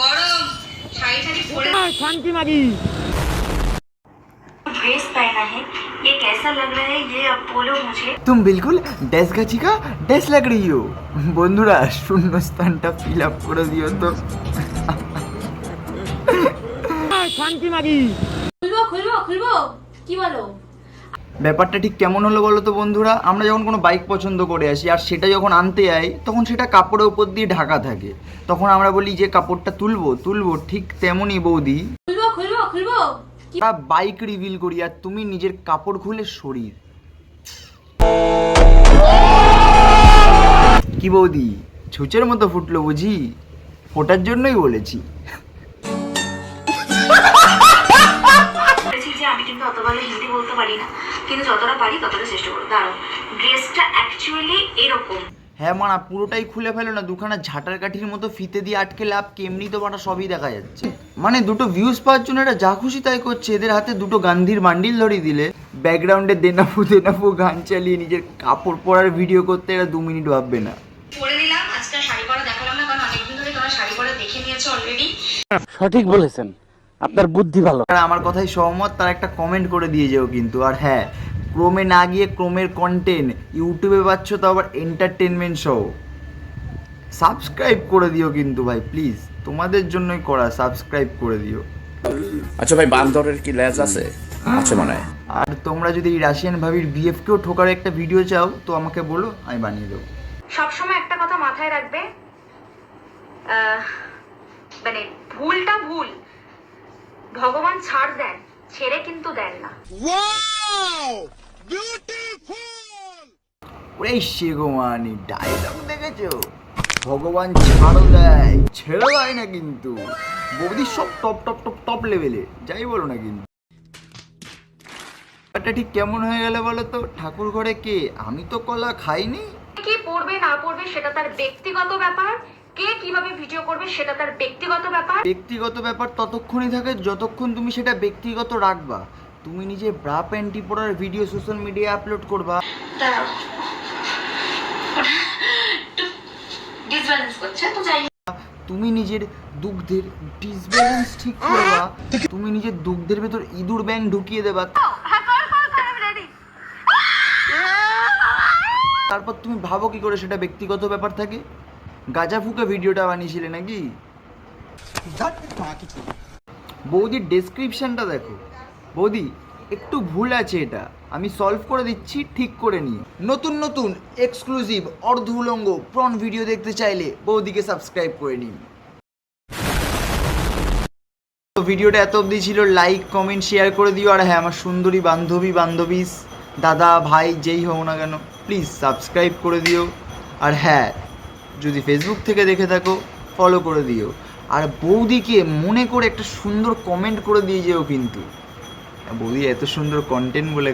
गरम শাড়ি শাড়ি পরে শান্তি মাগি ड्रेस पहना है ये कैसा लग रहा है ये अब बोलो मुझे। तुम बिल्कुल ড্যাশ গাছিকা ড্যাশ লাগ रही हो। বন্ধুরা শূন্যস্থানটা ফিল আপ করে দিও তো। শান্তি মাগি খুলবো খুলবো খুলবো কি বলো? ব্যাপারটা ঠিক কেমন হলো বলো তো বন্ধুরা, আমরা যখন কোনো বাইক পছন্দ করে আসি আর সেটা যখন আনতে যাই তখন সেটা কাপড়ের উপর দিয়ে ঢাকা থাকে, তখন আমরা বলি যে কাপড়টা তুলবো তুলবো, ঠিক তেমনই বৌদি খুলবো খুলবো খুলবো আমরা বাইক রিভিল করি আর তুমি নিজের কাপড় খুলে শরীর। কি বৌদি ছুঁচের মতো ফুটলো বুঝি? ফোটার জন্যই বলেছি। বলেছি যে আমি কিন্তু অত ভালো হিন্দি বলতে পারি না, কিন্তু যতটা পারি ততটা চেষ্টা করব। দাঁড়াও, ড্রেসটা অ্যাকচুয়ালি এরকম। হ্যাঁ মানা পুরোটাই খুলে ফেলো না, দুখানা ঝাঁটার কাঠির মতো ফিতে দিয়ে আটকে লাভ, কেমনি তো মানা সবই দেখা যাচ্ছে। মানে দুটো ভিউজ পাওয়ার জন্য এটা যা খুশি তাই করছে। এদের হাতে দুটো গান্ধীর বান্ডিল ধরিয়ে দিলে ব্যাকগ্রাউন্ডে দেনাফু দেনাফু গান চালিয়ে নিজের কাপড় পরার ভিডিও করতে এরা 2 মিনিট ভাববে না। পরে দিলাম, আজকে শাড়ি পরা দেখালাম না, কারণ অনেকদিন ধরে তোমরা শাড়ি পরা দেখে নিয়েছো অলরেডি। সঠিক বলেছেন, আপনার বুদ্ধি ভালো। যারা আমার কথায় সহমত তারা একটা কমেন্ট করে দিয়ে যেও কিন্তু। আর হ্যাঁ, ক্রোমে না গিয়ে ক্রোমের কন্টেন্ট ইউটিউবে পাচ্ছ, তো আবার এন্টারটেনমেন্ট সহ। সাবস্ক্রাইব করে দিও কিন্তু ভাই প্লিজ, তোমাদের জন্যই করা, সাবস্ক্রাইব করে দিও। আচ্ছা ভাই, বান্দরের কি লেজ আছে? আছে মনে হয়। আর তোমরা যদি এই রাশিয়ান ভাবির বিএফকেও ঠোকার একটা ভিডিও চাও তো আমাকে বলো, আমি বানিয়ে দেবো। সবসময় একটা কথা মাথায় রাখবে, মানে ভুলটা ভুল, ভগবান ছাড় দেন, ছেড়ে কিন্তু দেন না। ওরে শেগোমানি ডায়লগ দেখেছো? ভগবান ছাড়ও দেয়, ছেড়ে দেয় না কিন্তু। বৌদি সব টপ টপ টপ টপ লেভেলে, যাই বলো না কিন্তু। এটা ঠিক কেমন হয়ে গেল বলো তো? ঠাকুর ঘরে কে? আমি তো কলা খাইনি। কি পড়বে না পড়বে সেটা তার ব্যক্তিগত ব্যাপার, কে কিভাবে ভিডিও করবে সেটা তার ব্যক্তিগত ব্যাপার। ব্যক্তিগত ব্যাপার ততক্ষণই থাকে যতক্ষণ তুমি সেটা ব্যক্তিগত রাখবা। তুমি নিজে ব্রা প্যান্টি পরার ভিডিও সোশ্যাল মিডিয়ায় আপলোড করবা, ডিসব্যালেন্স করছে তো যাই। তুমি নিজের দুগ্ধের ডিসব্যালেন্স ঠিক করবা, তুমি নিজের দুগ্ধের ভেতর ইঁদুর ব্যাং ঢুকিয়ে দেবা, তারপর তুমি ভাবো কি করে সেটা ব্যক্তিগত ব্যাপার থাকে? গাঁজা ফুকে ভিডিওটা বানিয়েছিলে নাকি? বৌদির ডেসক্রিপশনটা দেখো। বৌদি একটু ভুল আছে, এটা আমি সলভ করে দিচ্ছি, ঠিক করে নিও। নতুন নতুন এক্সক্লুসিভ অর্ধ উলঙ্গ প্রন ভিডিও দেখতে চাইলে বৌদিকে সাবস্ক্রাইব করে নিন। তো ভিডিওটা এত অবধি ছিল, লাইক কমেন্ট শেয়ার করে দিও। আর হ্যাঁ, আমার সুন্দরী বান্ধবী দাদা ভাই যেই হও না কেন প্লিজ সাবস্ক্রাইব করে দিও। আর হ্যাঁ, যদি ফেসবুক থেকে দেখে থাকো ফলো করে দিও। আর বৌদিকে মনে করে একটা সুন্দর কমেন্ট করে দিয়ে যেও কিন্তু। বৌদি এত সুন্দর কন্টেন্ট বলে